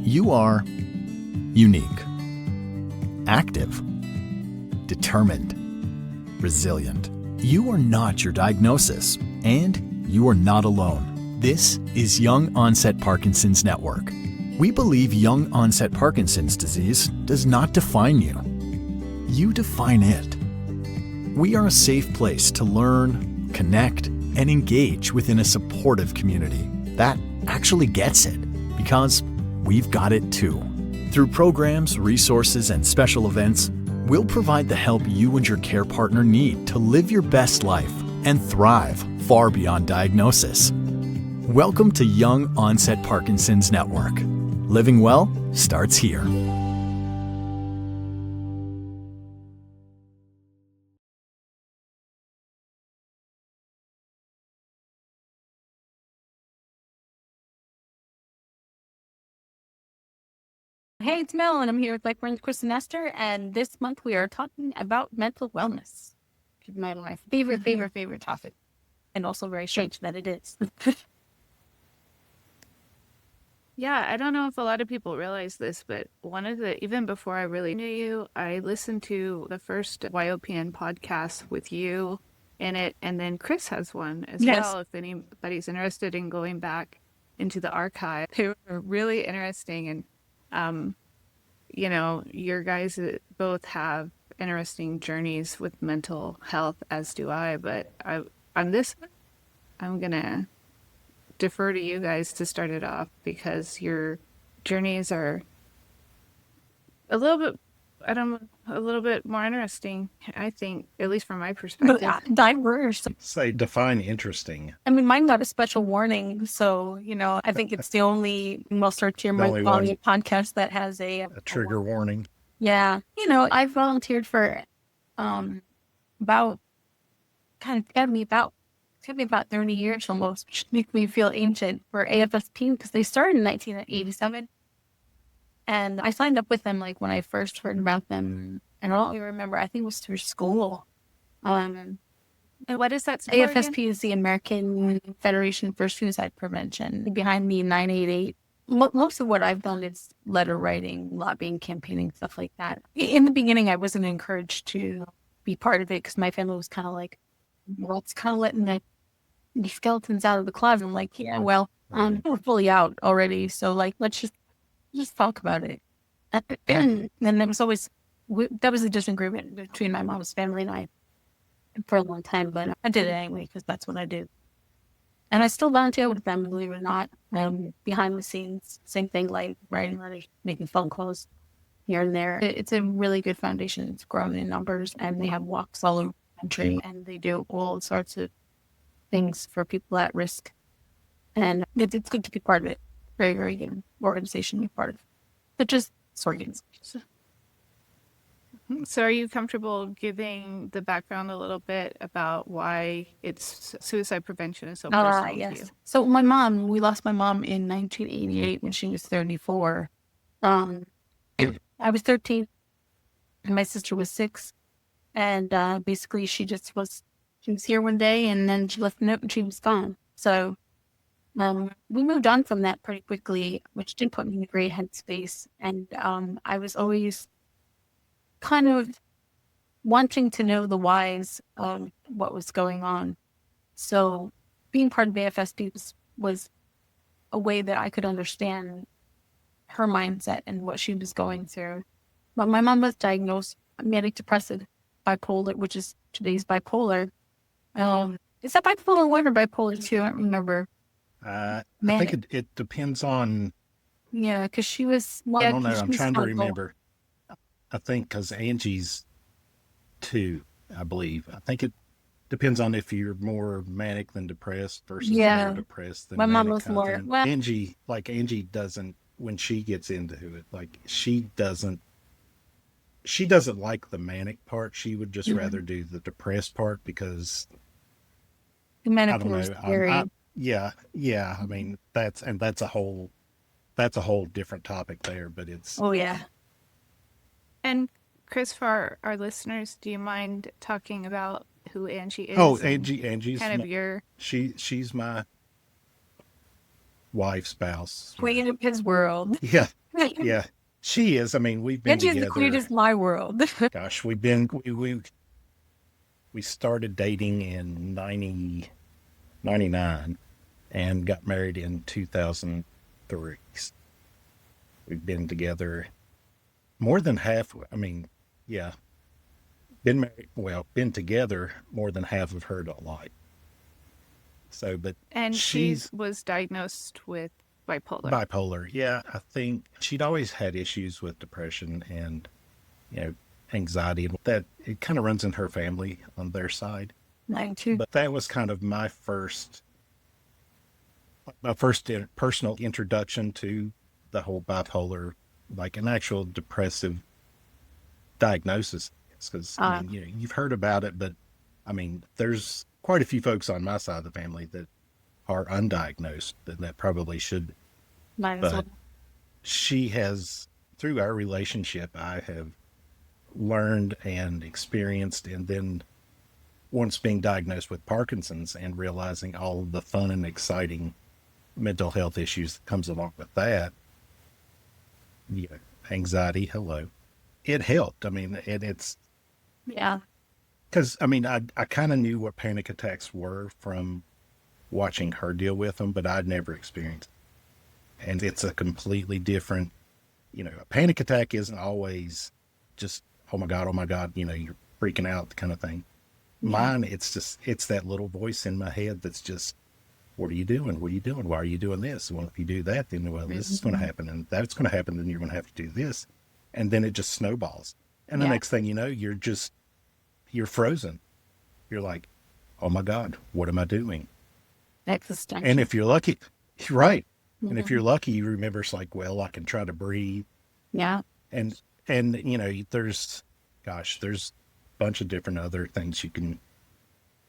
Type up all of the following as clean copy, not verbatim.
You are unique, active, determined, resilient. You are not your diagnosis, and you are not alone. This is Young Onset Parkinson's Network. We believe young onset Parkinson's disease does not define you. You define it. We are a safe place to learn, connect, and engage within a supportive community that actually gets it, because we've got it too. Through programs, resources, and special events, we'll provide the help you and your care partner need to live your best life and thrive far beyond diagnosis. Welcome to Young Onset Parkinson's Network. Living well starts here. Hey, it's Mel, and I'm here with my friends Chris and Esther, and this month we are talking about mental wellness. My favorite topic, and also very strange that it is. Yeah, I don't know if a lot of people realize this, but even before I really knew you, I listened to the first YOPN podcast with you in it, and then Chris has one as well, if anybody's interested in going back into the archive. They were really interesting, and your guys both have interesting journeys with mental health, as do I, but on this one, I'm gonna defer to you guys to start it off, because your journeys are a little bit more interesting, I think, at least from my perspective. Diverse. Say, define interesting. I mean, mine got a special warning, so, I think it's the only most searched here my quality podcast that has a trigger warning. Yeah. I volunteered for about 30 years almost, which makes me feel ancient, for AFSP, because they started in 1987. And I signed up with them when I first heard about them. And I don't even remember, I think it was through school. And what is that? AFSP again? is the American Federation for Suicide Prevention. Behind me, 988. Most of what I've done is letter writing, lobbying, campaigning, stuff like that. In the beginning, I wasn't encouraged to be part of it because my family was kind of like, well, it's kind of letting the skeletons out of the closet. I'm like, yeah, well, we're fully out already. So let's just talk about it. And there was always, that was a disagreement between my mom's family and I for a long time, but I did it anyway because that's what I do. And I still volunteer with them, believe it or not, behind the scenes, same thing, like writing letters, making phone calls here and there. It's a really good foundation. It's grown in numbers, and they have walks all over the country, and they do all sorts of things for people at risk. And it's good to be part of it. Very, very good organization to be part of. But just organizations. So are you comfortable giving the background a little bit about why suicide prevention is so personal to you? So we lost my mom in 1988 when she was 34. I was 13 and my sister was 6. And basically she was here one day and then she left a note and she was gone. So we moved on from that pretty quickly, which did put me in a great headspace. And I was always kind of wanting to know the whys of what was going on. So being part of AFSP was a way that I could understand her mindset and what she was going through. But my mom was diagnosed manic depressive bipolar, which is today's bipolar. Is that bipolar 1 or bipolar 2? I don't remember. I think it depends on... Yeah, because she was... I don't know. I'm trying to remember. I think because Angie's 2, I believe. I think it depends on if you're more manic than depressed versus more depressed than my manic. Mom was more... Well, Angie doesn't, when she gets into it, she doesn't like the manic part. She would just rather do the depressed part because... The manic was scary. Yeah. I mean, that's a whole different topic there, but it's... Oh, yeah. And Chris, for our listeners, do you mind talking about who Angie is? Oh, Angie's kind of your... She's my... wife, spouse. Queen of his world. Yeah. Yeah. She is. I mean, we've been And she's the together. queen of my world. Gosh, we started dating in 99 and got married in 2003. We've been together more than half. I mean, yeah, been together more than half of her adult life. So, but And she she's was diagnosed with bipolar. bipolar. Yeah, I think she'd always had issues with depression and, anxiety, and that it kind of runs in her family on their side. Mine too. But that was kind of my first personal introduction to the whole bipolar, like an actual depressive diagnosis. Because you've heard about it, but I mean, there's quite a few folks on my side of the family that are undiagnosed and that probably should. Mine as But well. she has, through our relationship, I have learned and experienced, and then once being diagnosed with Parkinson's and realizing all of the fun and exciting mental health issues that comes along with that, anxiety, hello, it helped. I mean, it's Yeah. because, I mean, I kind of knew what panic attacks were from watching her deal with them, but I'd never experienced it. And it's a completely different, a panic attack isn't always just, oh my God, you're freaking out kind of thing. Mine, it's that little voice in my head that's just, what are you doing? What are you doing? Why are you doing this? Well, if you do that, then, well, this is going to happen, and that's going to happen, then you're going to have to do this. And then it just snowballs. And the next thing you know, you're frozen. You're like, oh my God, what am I doing? Existential. And if you're lucky, right. And if you're lucky, you remember it's like, well, I can try to breathe. Yeah. And there's a bunch of different other things you can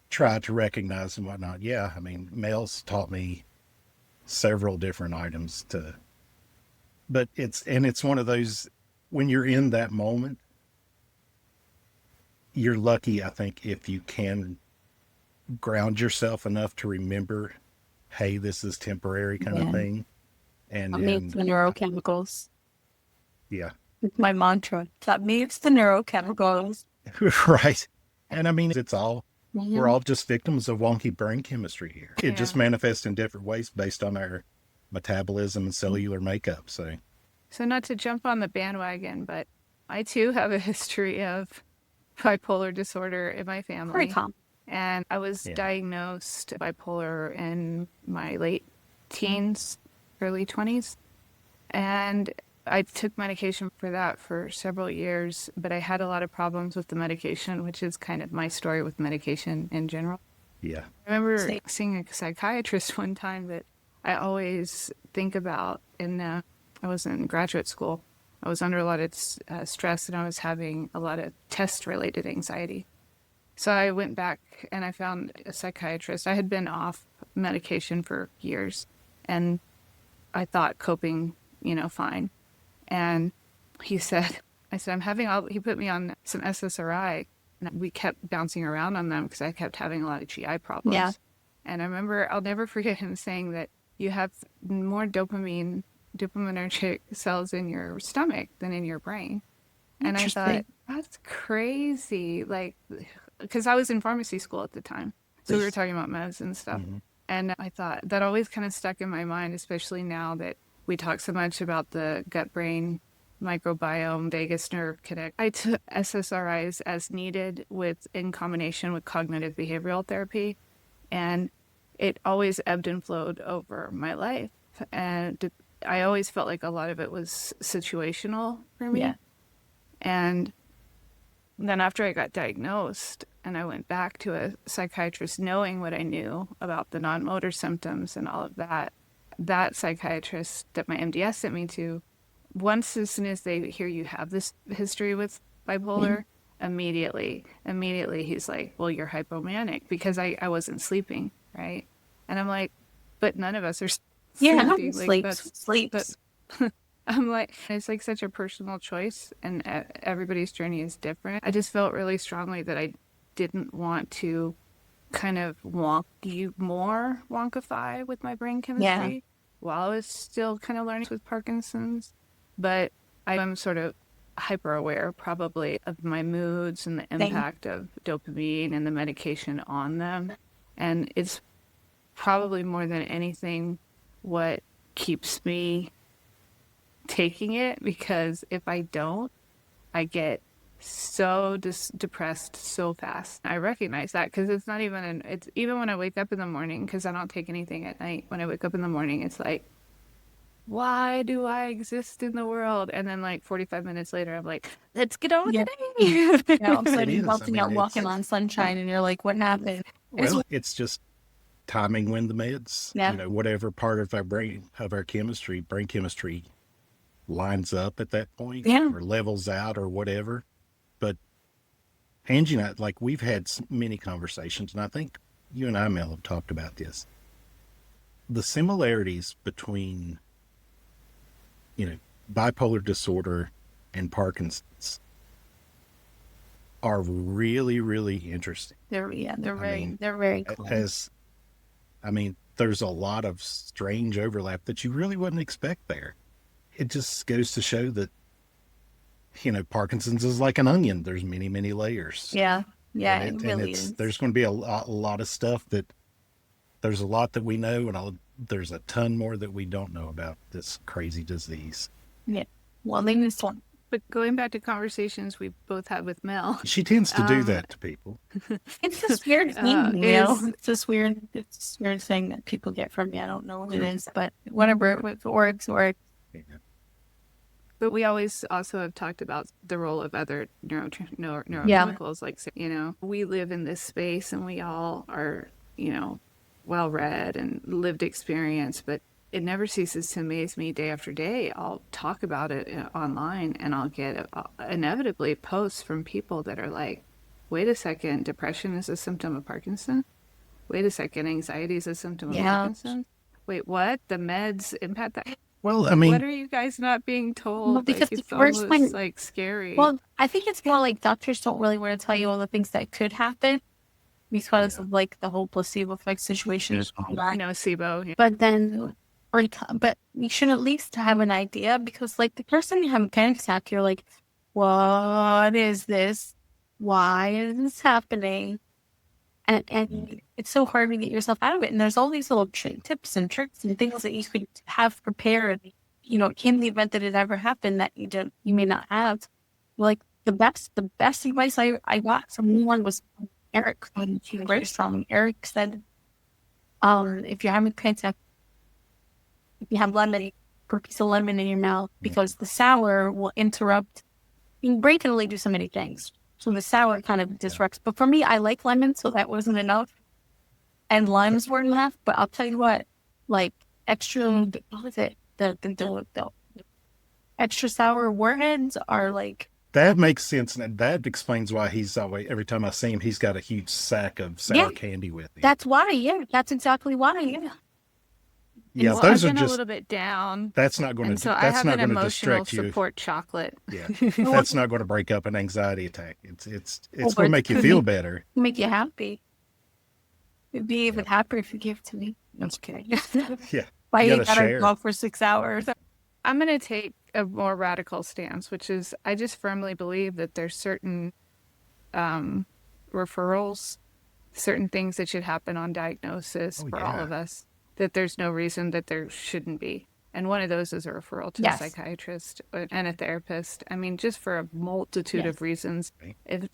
try to recognize and whatnot. Yeah. I mean, Mel's taught me several different items but it's one of those, when you're in that moment, you're lucky, I think, if you can ground yourself enough to remember, hey, this is temporary kind of thing. And That means the neurochemicals. Yeah. It's my mantra. That means the neurochemicals. Right. And I mean, we're all just victims of wonky brain chemistry here. It just manifests in different ways based on our metabolism and cellular makeup. So not to jump on the bandwagon, but I too have a history of bipolar disorder in my family. Pretty common. And I was diagnosed bipolar in my late teens, early 20s. And I took medication for that for several years, but I had a lot of problems with the medication, which is kind of my story with medication in general. yeah. I remember seeing a psychiatrist one time that I always think about. I was in graduate school. I was under a lot of stress, and I was having a lot of test-related anxiety. So I went back and I found a psychiatrist. I had been off medication for years, and I thought coping, fine. And he said, he put me on some SSRI, and we kept bouncing around on them because I kept having a lot of GI problems. Yeah. And I remember, I'll never forget him saying that you have more dopaminergic cells in your stomach than in your brain. And I thought, that's crazy. Like, because I was in pharmacy school at the time. So we were talking about medicine stuff. Mm-hmm. And I thought that always kind of stuck in my mind, especially now that we talk so much about the gut-brain microbiome, vagus nerve connect. I took SSRIs as needed in combination with cognitive behavioral therapy. And it always ebbed and flowed over my life. And I always felt like a lot of it was situational for me. Yeah. And then after I got diagnosed and I went back to a psychiatrist knowing what I knew about the non-motor symptoms and all of that, that psychiatrist that my MDS sent me to, as soon as they hear you have this history with bipolar, immediately he's like, well, you're hypomanic, because I wasn't sleeping, right? And I'm like, but none of us are sleeping. Sleeps. I'm like, it's like such a personal choice, and everybody's journey is different. I just felt really strongly that I didn't want to kind of wonkify with my brain chemistry. while I was still kind of learning with Parkinson's, but I'm sort of hyper aware probably of my moods and the impact of dopamine and the medication on them. And it's probably more than anything what keeps me taking it, because if I don't, I get so depressed so fast. I recognize that because it's not even it's even when I wake up in the morning, because I don't take anything at night. When I wake up in the morning, it's like, why do I exist in the world? And then like 45 minutes later, I'm like, let's get on with the day. Yeah, all of a sudden It you're is. melting out, walking on sunshine, and you're like, what happened? Well, it's just timing when the meds, Yeah. whatever part of our brain chemistry lines up at that point, Yeah. or levels out or whatever. But Angie and I, like, we've had many conversations, and I think you and I, Mel, have talked about this. The similarities between, bipolar disorder and Parkinson's are really, really interesting. They're very close. There's a lot of strange overlap that you really wouldn't expect there. It just goes to show that, Parkinson's is like an onion. There's many, many layers. Yeah. Yeah, it really is. There's going to be a lot of stuff there's a lot that we know, and there's a ton more that we don't know about this crazy disease. Yeah. Well, they this one. But going back to conversations we both had with Mel, She tends to do that to people. It's this weird thing, It's this weird thing that people get from me. I don't know what it is, but whatever. If it works. Yeah. but we always also have talked about the role of other neurochemicals. Like, we live in this space and we all are, well-read and lived experience, but it never ceases to amaze me day after day. I'll talk about it online, and I'll get inevitably posts from people that are like, wait a second, depression is a symptom of Parkinson? Wait a second, anxiety is a symptom of Parkinson? Wait, what? The meds impact that? Well, What are you guys not being told? Well, because it's the first almost one, scary. Well, I think it's more like doctors don't really want to tell you all the things that could happen because of the whole placebo effect situation. SIBO. Yeah. But then, but you should at least have an idea, because the person you have a panic attack, you're like, what is this? Why is this happening? And it's so hard to get yourself out of it. And there's all these little tips and tricks and things that you could have prepared, in the event that it ever happened that you may not have. Like the best advice I got from anyone was Eric. He's very strong. Eric said, if you're having a panic attack, if you have lemon, put a piece of lemon in your mouth, because the sour will interrupt. Your brain can only do so many things. So the sour kind of disrupts. But for me, I like lemon, so that wasn't enough. And limes weren't enough. But I'll tell you what, extra, what is it? The extra sour warheads are That makes sense, and that explains why he's always, every time I see him, he's got a huge sack of sour candy with him. That's why, that's exactly why, Yeah, well, those I've are been just a little bit down. That's not going to. So I That's have not an going to emotional distract you. support chocolate. Yeah, that's not going to break up an anxiety attack. It's going to make you feel better. Make you happy. It'd be even happier if you gave it to me. I'm just kidding. Yeah, Why you you gotta go for 6 hours? I'm going to take a more radical stance, which is I just firmly believe that there's certain referrals, certain things that should happen on diagnosis for all of us, that there's no reason that there shouldn't be. And one of those is a referral to a psychiatrist and a therapist. I mean, just for a multitude of reasons.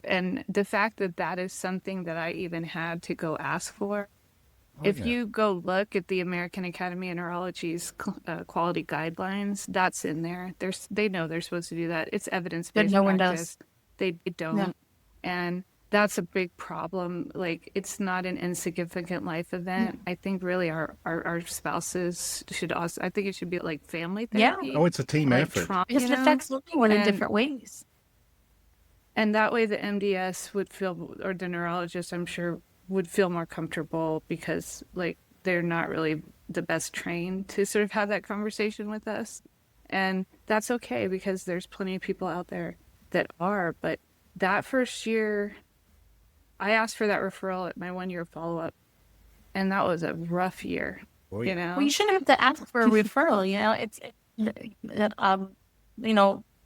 And the fact that is something that I even had to go ask for. If you go look at the American Academy of Neurology's quality guidelines, that's in there. They know they're supposed to do that. It's evidence-based no one practice. does. They don't. No. And that's a big problem. It's not an insignificant life event. I think really our spouses should also, I think it should be family therapy. Oh, it's a team effort. Because it affects everyone in different ways. And that way the MDS would feel, or the neurologist, I'm sure, would feel more comfortable, because they're not really the best trained to sort of have that conversation with us. And that's okay, because there's plenty of people out there that are. But that first year, I asked for that referral at my 1-year follow-up, and that was a rough year. you know? Well, you shouldn't have to ask for a referral.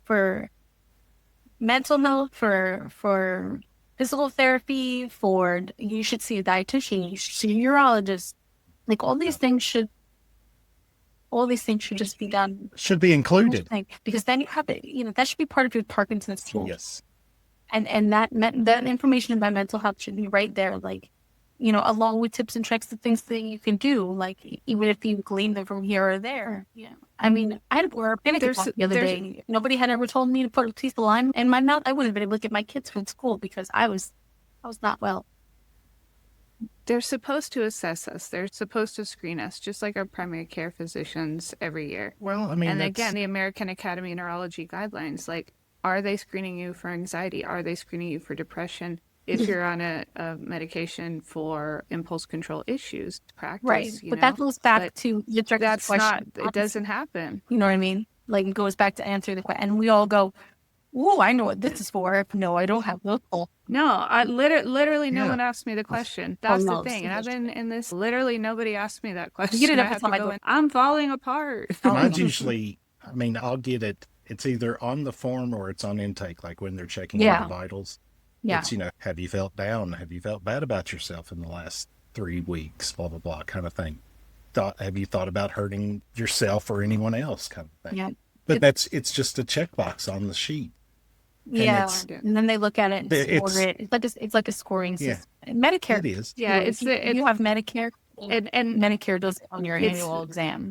For mental health, for physical therapy, you should see a dietitian, you should see a urologist. Like all these things should just be done. Should be included. Because then you have it, that should be part of your Parkinson's tool. Yes. And that information about mental health should be right there, like, along with tips and tricks, the things that you can do, like even if you glean them from here or there. Yeah. I mean, I had to wear a panic attack the other day. Nobody had ever told me to put a piece of lime in my mouth. I wouldn't have been able to get my kids from school because I was not well. They're supposed to assess us. They're supposed to screen us, just like our primary care physicians every year. Well, I mean, and again, the American Academy of Neurology guidelines, like, are they screening you for anxiety? Are they screening you for depression? If you're on a medication for impulse control issues, practice. Right. But that goes back to your that's question. It doesn't happen. You know what I mean? Like, it goes back to answer the question. And we all go, "Oh, I know what this is for." No, I don't have those. No, I literally no one asked me the question. That's the thing. And I've been in this, literally nobody asked me that question. You get it I every have time to I go go in. I'm falling apart. Mine's usually, I'll get it. It's either on the form or it's on intake, like when they're checking the vitals. Yeah. It's, have you felt down? Have you felt bad about yourself in the last 3 weeks? Blah, blah, blah, kind of thing. Have you thought about hurting yourself or anyone else, kind of thing? Yeah. But it's just a checkbox on the sheet. Yeah. And then they look at it and score it. It's like a scoring system. Medicare. It is. Yeah. You have Medicare. And Medicare does it on your annual exam.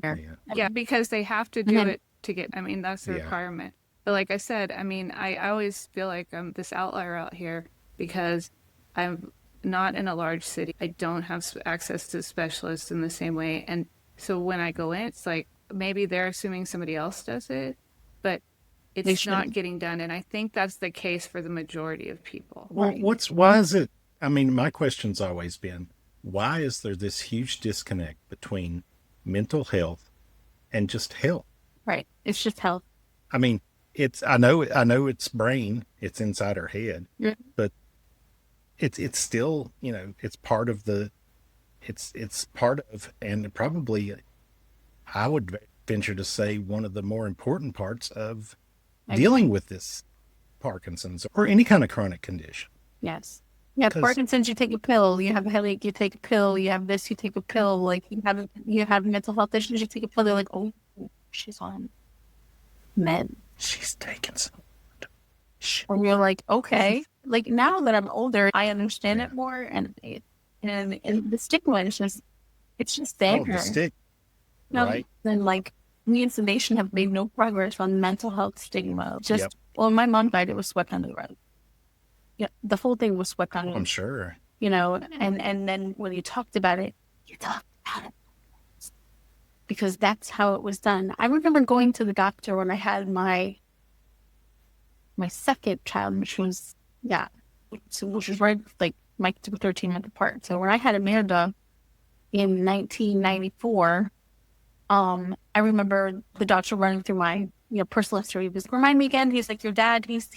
Yeah, because they have to do it to get, that's the requirement. But like I said, I always feel like I'm this outlier out here because I'm not in a large city. I don't have access to specialists in the same way. And so when I go in, it's like maybe they're assuming somebody else does it, but it's not getting done. And I think that's the case for the majority of people. Well, why is it? My question's always been, why is there this huge disconnect between mental health and just health? Right. It's just health. I know it's brain, it's inside our head, but it's still, it's part of it's part of, and probably I would venture to say one of the more important parts of dealing with this Parkinson's or any kind of chronic condition. Yes. Yeah, Parkinson's, you take a pill. You have a headache, you take a pill. You have this, you take a pill. Like you have mental health issues, you take a pill. They're like, oh, she's on med. She's taking some. And you're like, okay. Like now that I'm older, I understand it more, and the stigma is just there. Oh, the stigma, right? Then like we as a nation have made no progress on mental health stigma. Well, my mom died, it was swept under the rug. Yeah, the whole thing was swept under. I'm sure. And then when you talked about it, you talked about it. Because that's how it was done. I remember going to the doctor when I had my second child, which was right, like my 13 months apart. So when I had Amanda in 1994, I remember the doctor running through my personal history. He was like, remind me again. He's like, your dad, he's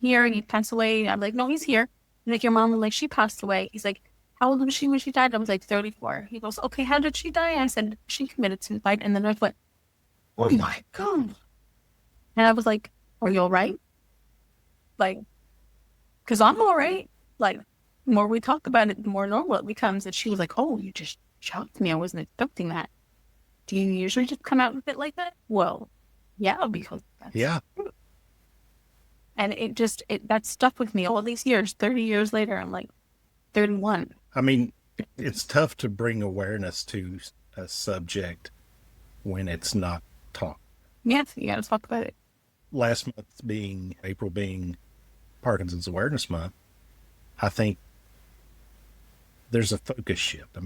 here and he passed away. I'm like, no, he's here. He's like, your mom, like, she passed away. He's like, how old was she when she died? I was like 34. He goes, okay, how did she die? I said, she committed suicide. And the nurse went, oh my God. And I was like, are you all right? Like, because I'm all right. Like, the more we talk about it, the more normal it becomes. And she was like, oh, you just shocked me. I wasn't expecting that. Do you usually just come out with it like that? Well, yeah, because that's true. And that stuck with me all these years. 30 years later, I'm like 31. It's tough to bring awareness to a subject when it's not taught. Yes, you got to talk about it. Last month April being Parkinson's Awareness Month, I think there's a focus shift.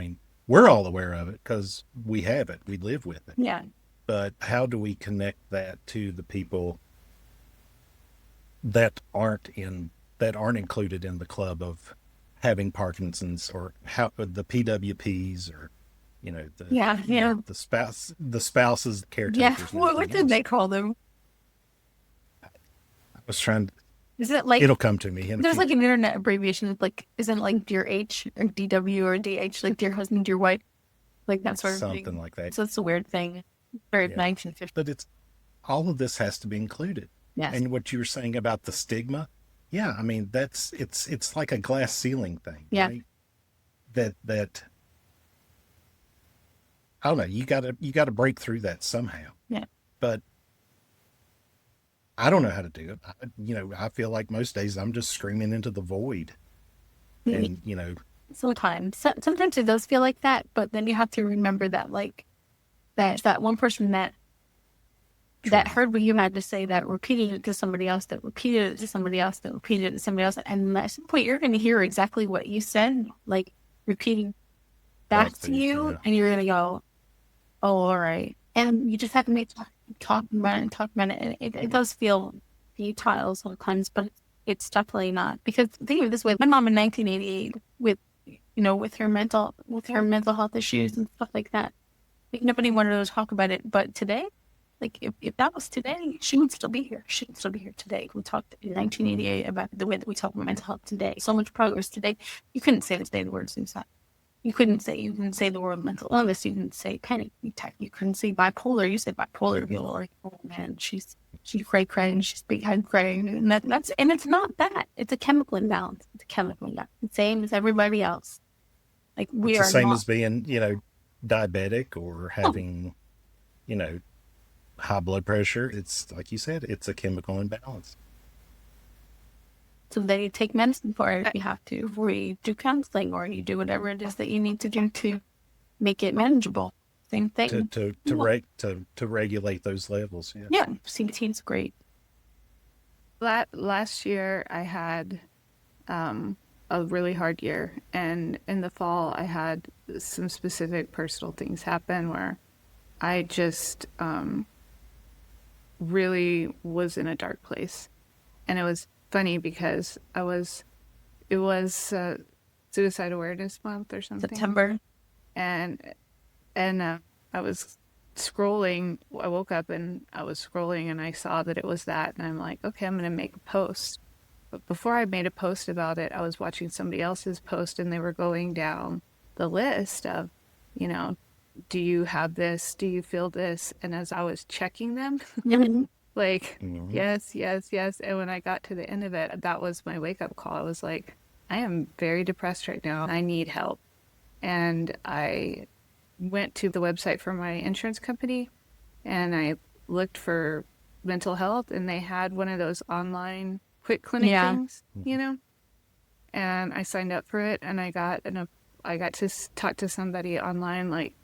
We're all aware of it because we have it. We live with it. Yeah. But how do we connect that to the people that aren't included in the club of having Parkinson's, or how the PWPs, or the spouses, caretakers? Yeah. What did they call them? I was trying to. Is it like, it'll come to me? There's like an internet abbreviation. Like, isn't it like Dear H or DW or DH, like dear husband, dear wife? like that sort of something thing. like that. So it's a weird thing. Very Yeah. 1950s. But it's all of this has to be included. Yes. And what you were saying about the stigma, yeah, I mean it's like a glass ceiling thing, Yeah. right? That I don't know, you gotta break through that somehow. Yeah. But I don't know how to do it. I feel like most days I'm just screaming into the void. And, Sometimes. Sometimes it does feel like that, but then you have to remember that, like, that one person that heard what you had to say, that repeated it to somebody else, that repeated it to somebody else, that repeated it to somebody else. And at some point, you're going to hear exactly what you said, like, repeating back to you. Yeah. And you're going to go, oh, all right. And you just have to make talking about it. And it does feel futile sometimes, but it's definitely not. Because think of it this way: my mom in 1988, with her mental health issues and stuff like that, like, nobody wanted to talk about it. But today, like, if that was today, she would still be here. She would still be here today. We talked in 1988 about the way that we talk about mental health today. So much progress today. You couldn't say the word suicide. You couldn't say the word mental illness. You couldn't say panic attack. You couldn't say bipolar. You said bipolar. You're like, oh man, she's cray and she's big head cray, and it's not that. It's a chemical imbalance. It's a chemical imbalance. The same as everybody else. Like, we it's are the same not, as being, diabetic or having, high blood pressure. It's like you said, it's a chemical imbalance. So then you take medicine for it if you have to, or you do counseling, or you do whatever it is that you need to do to make it manageable. Same thing. To regulate those levels. Yeah. Yeah, CBT is great. Last year I had a really hard year, and in the fall I had some specific personal things happen where I just really was in a dark place. And it was funny because it was Suicide Awareness Month or something. September. And I was scrolling. I woke up and I was scrolling and I saw that it was that, and I'm like, okay, I'm going to make a post. But before I made a post about it, I was watching somebody else's post, and they were going down the list of, do you have this? Do you feel this? And as I was checking them, like, yes. And when I got to the end of it, that was my wake-up call. I was like, I am very depressed right now. I need help. And I went to the website for my insurance company, and I looked for mental health, and they had one of those online quick clinic things, and I signed up for it, and I got to talk to somebody online, like,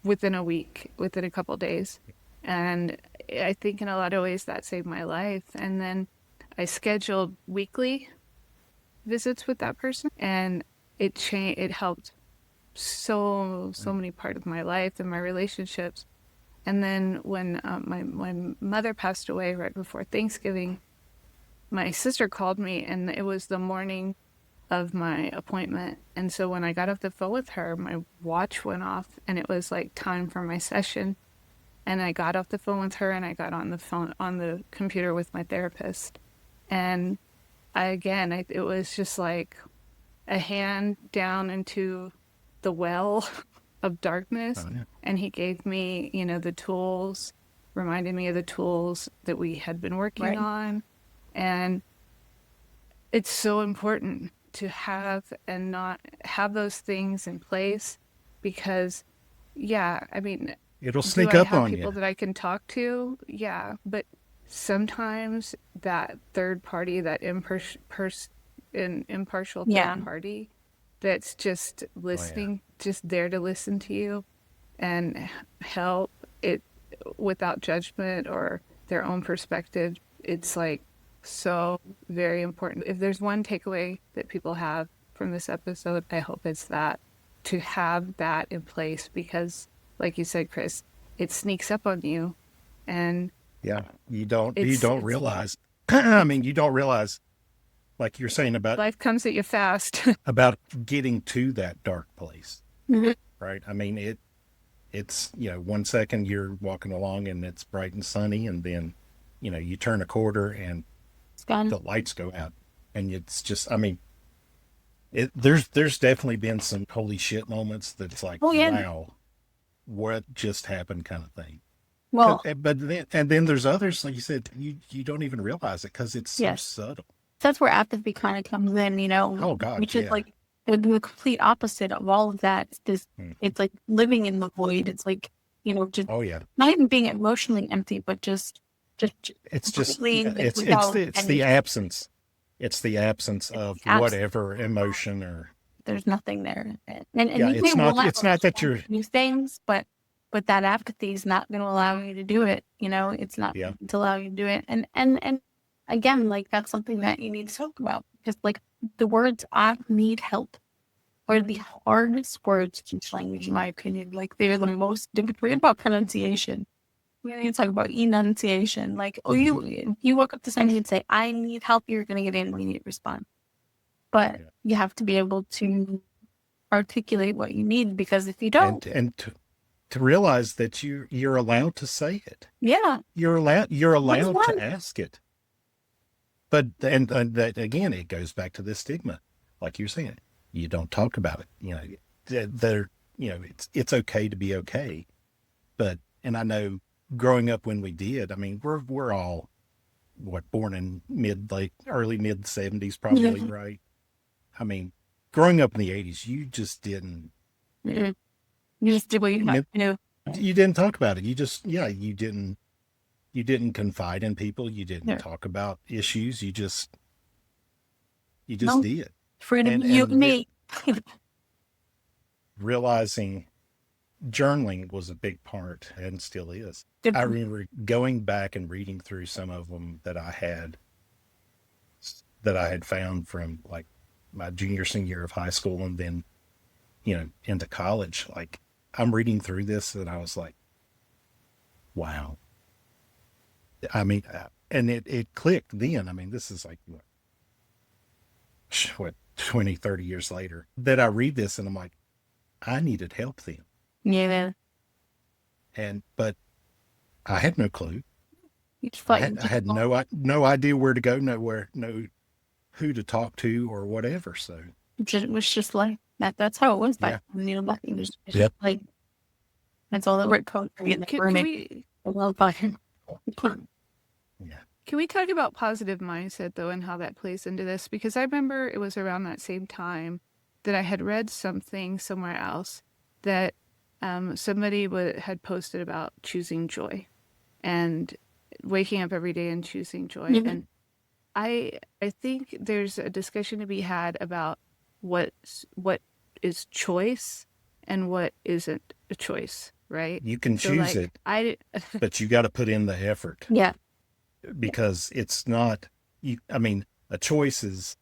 within a couple of days. And I think in a lot of ways that saved my life. And then I scheduled weekly visits with that person, and it helped so many parts of my life and my relationships. And then when my mother passed away right before Thanksgiving, my sister called me, and it was the morning of my appointment. And so when I got off the phone with her, my watch went off, and it was like time for my session. And I got off the phone with her, and I got on the computer with my therapist. And it was just like a hand down into the well of darkness. Oh, yeah. And he gave me, the tools, reminded me of the tools that we had been working on. And it's so important to have and not have those things in place, because, it'll sneak up on you. People that I can talk to, but sometimes that third party, that impartial third party, that's just listening, just there to listen to you and help it without judgment or their own perspective. It's like so very important. If there's one takeaway that people have from this episode, I hope it's that, to have that in place, because like you said, Chris, it sneaks up on you, and you don't realize. You don't realize, like you're saying, about life comes at you fast. about getting to that dark place, right? It's 1 second you're walking along and it's bright and sunny, and then you turn a quarter and the lights go out, and it's just there's definitely been some holy shit moments that's like, wow. what just happened kind of thing. Well, But then there's others, like you said, you don't even realize it because it's so yes. subtle. That's where apathy kind of comes in, Oh God, which is yeah. like the complete opposite of all of that. It's this, Mm. it's like living in the void. It's like, just Oh yeah. not even being emotionally empty, but just It's just completely it's without it's the absence. It's the absence of whatever emotion or there's nothing there. And yeah. you may It's not that you're new things, but that apathy is not going to allow you to do it. It's not yeah. to allow you to do it. And again, like that's something that you need to talk about because like the words "I need help" are the hardest words to teach language, in my opinion. Like they're the most difficult. Forget about pronunciation. We need to talk about enunciation. Like, you walk up to somebody and say, "I need help," you're going to get an immediate response. But you have to be able to articulate what you need because if you don't, and to realize that you're allowed to say it. Yeah, You're allowed one? to ask it. But and that again, it goes back to this stigma, like you're saying. You don't talk about it. It's okay to be okay. But and I know growing up when we did, I mean, we're all born in early mid 70s probably, right? I mean, growing up in the 80s, you just didn't. You just did what you had to do. You didn't talk about it. You just you didn't. You didn't confide in people. You didn't talk about issues. You just did. Freedom, you and me. Realizing journaling was a big part and still is. I remember going back and reading through some of them that I had found from like my junior, senior year of high school and then, into college. Like I'm reading through this and I was like, wow. I mean, and it clicked then. I mean, this is like, what, 20, 30 years later that I read this and I'm like, I needed help then. Yeah. But I had no clue. I had no idea where to go, no who to talk to or whatever. So it was just like that. That's how it was back then. It was just like, that's all that we're code for. Can we talk about positive mindset, though, and how that plays into this? Because I remember it was around that same time that I had read something somewhere else that somebody had posted about choosing joy and waking up every day and choosing joy. Mm-hmm. And I think there's a discussion to be had about what is choice and what isn't a choice, right? You can choose it, but you got to put in the effort. Yeah. Because it's not, a choice is,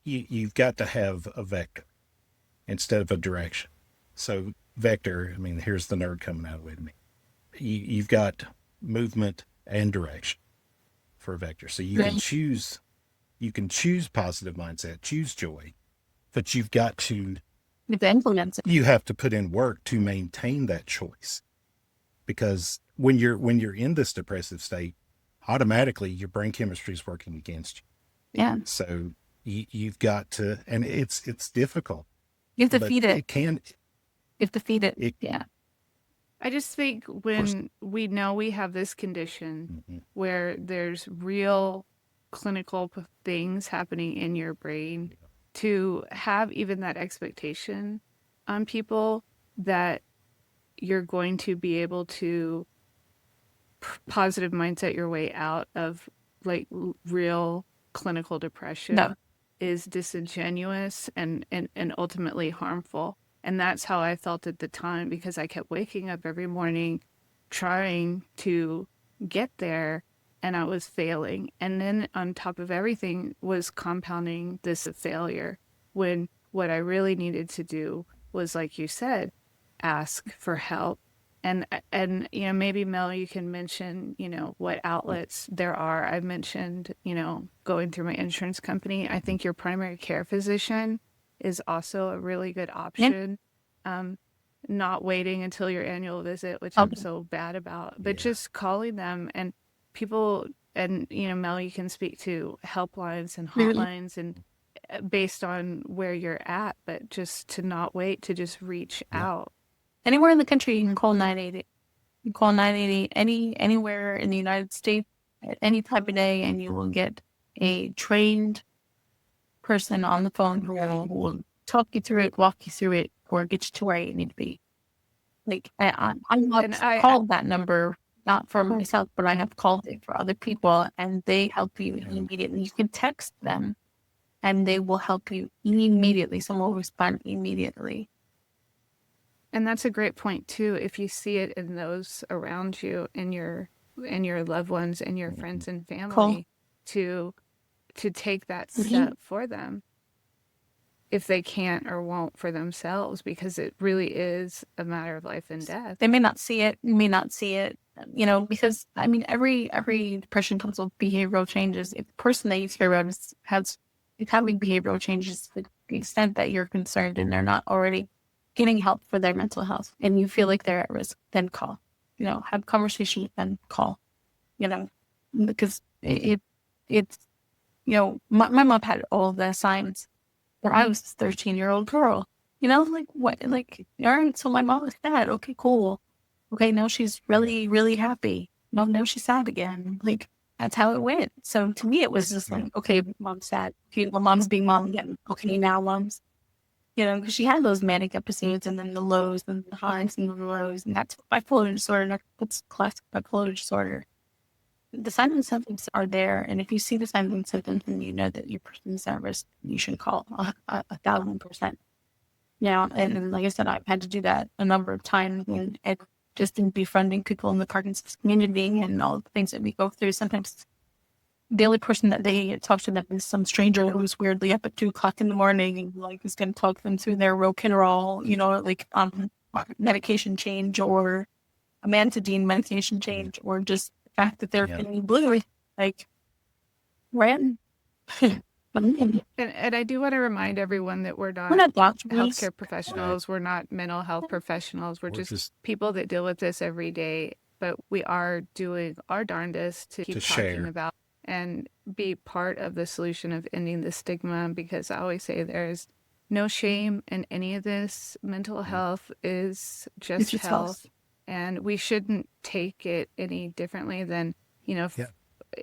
you've got to have a vector instead of a direction. So vector, here's the nerd coming out with me. You've got movement and direction for a vector. So you can choose positive mindset, choose joy, but you've got to implement it. You have to put in work to maintain that choice. Because when you're in this depressive state, automatically your brain chemistry is working against you. Yeah. So you've got to, and it's difficult. You have to feed it. You have to feed it. Yeah. I just think when we know we have this condition where there's real clinical things happening in your brain, to have even that expectation on people that you're going to be able to positive mindset your way out of like real clinical depression is disingenuous and ultimately harmful. And that's how I felt at the time, because I kept waking up every morning trying to get there and I was failing. And then on top of everything was compounding this failure, when what I really needed to do was, like you said, ask for help. And maybe Mel, you can mention, what outlets there are. I've mentioned, going through my insurance company. I think your primary care physician is also a really good option. Not waiting until your annual visit, which I'm so bad about, but just calling them. And people, and Mel, you can speak to helplines and hotlines and based on where you're at, but just to not wait, to just reach out. Anywhere in the country, you can call 988. You can call 988 anywhere in the United States at any time of day, and you will get a trained person on the phone who will talk you through it, walk you through it, or get you to where you need to be. Like I called that number not for myself, but I have called it for other people, and they help you immediately. You can text them, and they will help you immediately. Someone will respond immediately. And that's a great point too. If you see it in those around you, in your loved ones, and your friends and family, to take that step for them, if they can't or won't for themselves, because it really is a matter of life and death. They may not see it, because I mean, every depression comes with behavioral changes. If the person that you care about is having behavioral changes to the extent that you're concerned and they're not already getting help for their mental health, and you feel like they're at risk, then call. Have a conversation with them, call. Because it's my mom had all the signs where I was this 13-year-old girl. Like what? Like, all right, so my mom was sad. Okay, cool. Okay, now she's really, really happy. No, now she's sad again. Like, that's how it went. So to me, it was just like, okay, mom's sad. Okay, well, mom's being mom again. Okay, now mom's, because she had those manic episodes, and then the lows and the highs and the lows, and that's bipolar disorder. That's classic bipolar disorder. The signs and symptoms are there, and if you see the signs and symptoms and you know that your person is at risk, you should call 1,000%. And like I said, I've had to do that a number of times, and just in befriending people in the Parkinson's community and all the things that we go through. Sometimes the only person that they talk to them is some stranger who's weirdly up at 2:00 in the morning and like is going to talk them through their rocanrol, like medication change or amantadine medication change, or just fact that they're feeling blue, like ran. And I do want to remind everyone that we're not healthcare professionals. We're not mental health professionals. We're just people that deal with this every day. But we are doing our darndest to keep talking about and be part of the solution of ending the stigma, because I always say there's no shame in any of this. Mental health is just health. And we shouldn't take it any differently than,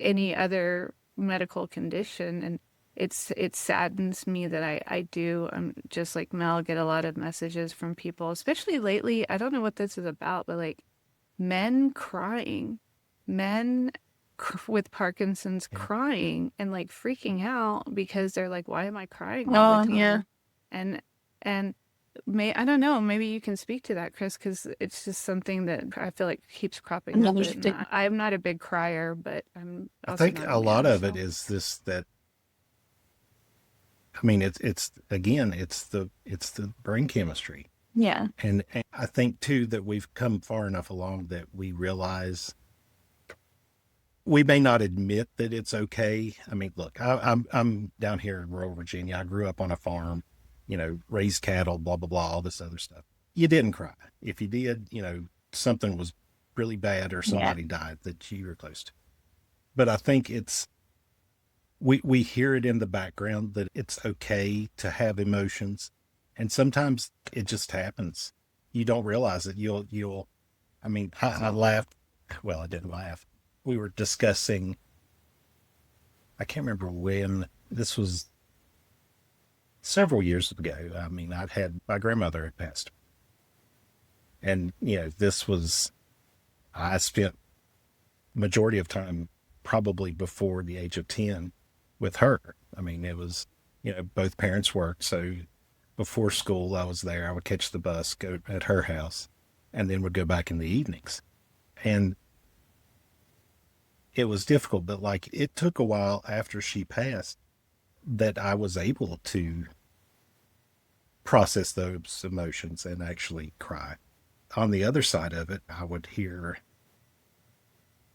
any other medical condition. And it saddens me that I do, just like Mel, get a lot of messages from people, especially lately. I don't know what this is about, but like men crying, with Parkinson's crying and like freaking out because they're like, why am I crying all the time? Yeah. And I don't know, maybe you can speak to that, Chris, because it's just something that I feel like keeps cropping up. I'm not a big crier, but I think a lot of it is this, that I mean, it's the brain chemistry. Yeah. And I think too that we've come far enough along that we realize we may not admit that it's okay. I mean, look, I'm down here in rural Virginia. I grew up on a farm, raised cattle, blah, blah, blah, all this other stuff. You didn't cry. If you did, something was really bad or somebody died that you were close to. But I think we hear it in the background that it's okay to have emotions. And sometimes it just happens. You don't realize it. I laughed. Well, I didn't laugh. We were discussing, I can't remember when, this was several years ago. I mean, my grandmother had passed. And, I spent majority of time probably before the age of 10 with her. I mean, it was, both parents worked. So before school, I was there. I would catch the bus, go at her house, and then would go back in the evenings. And it was difficult, but like it took a while after she passed that I was able to process those emotions and actually cry. On the other side of it, I would hear,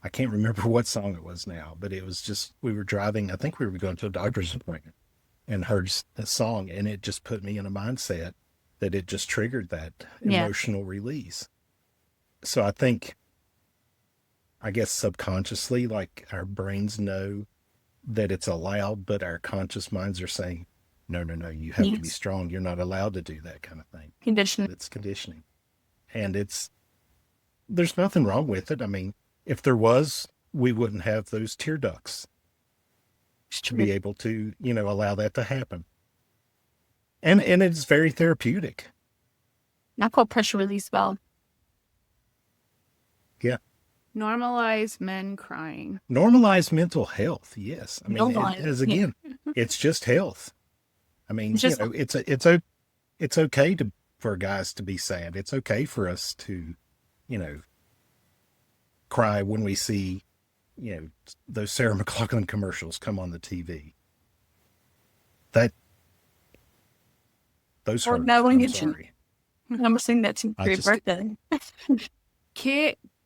I can't remember what song it was now, but it was just, we were driving, I think we were going to a doctor's appointment, and heard a song, and it just put me in a mindset that it just triggered that emotional release. So I guess subconsciously, like our brains know that it's allowed, but our conscious minds are saying, no, you have to be strong. You're not allowed to do that kind of thing. Conditioning. It's conditioning. And there's nothing wrong with it. I mean, if there was, we wouldn't have those tear ducts to be able to, allow that to happen. And it's very therapeutic. Not called pressure release valve. Yeah. Normalize men crying. Normalize mental health. Yes. I mean, Normalize, it's just health. I mean, it's okay for guys to be sad. It's okay for us to, cry when we see, those Sarah McLachlan commercials come on the TV. Those hurt. I'm sorry. I'm saying that to your birthday.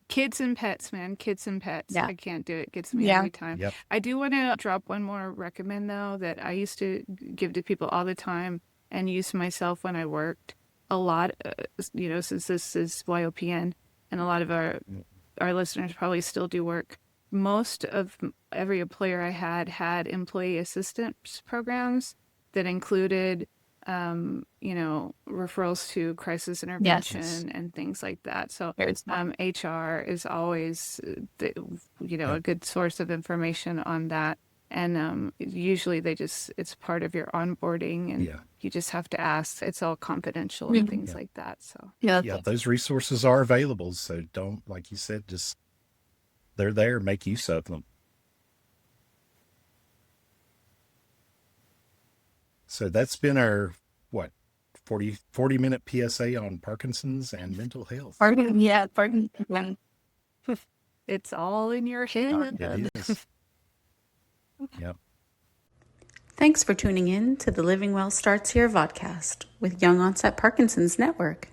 Kids and pets, man. Kids and pets. Yeah. I can't do it. Gets me every time. Yep. I do want to drop one more recommend, though, that I used to give to people all the time and use myself when I worked. A lot, since this is YOPN, and a lot of our listeners probably still do work. Most of every employer I had employee assistance programs that included referrals to crisis intervention and things like that. So HR is always, a good source of information on that. And usually it's part of your onboarding, and you just have to ask. It's all confidential and things like that. So those resources are available. So don't, like you said, they're there, make use of them. So that's been our, 40-minute PSA on Parkinson's and mental health. Parkinson. It's all in your head. It is. Yep. Thanks for tuning in to the Living Well Starts Here vodcast with Young Onset Parkinson's Network.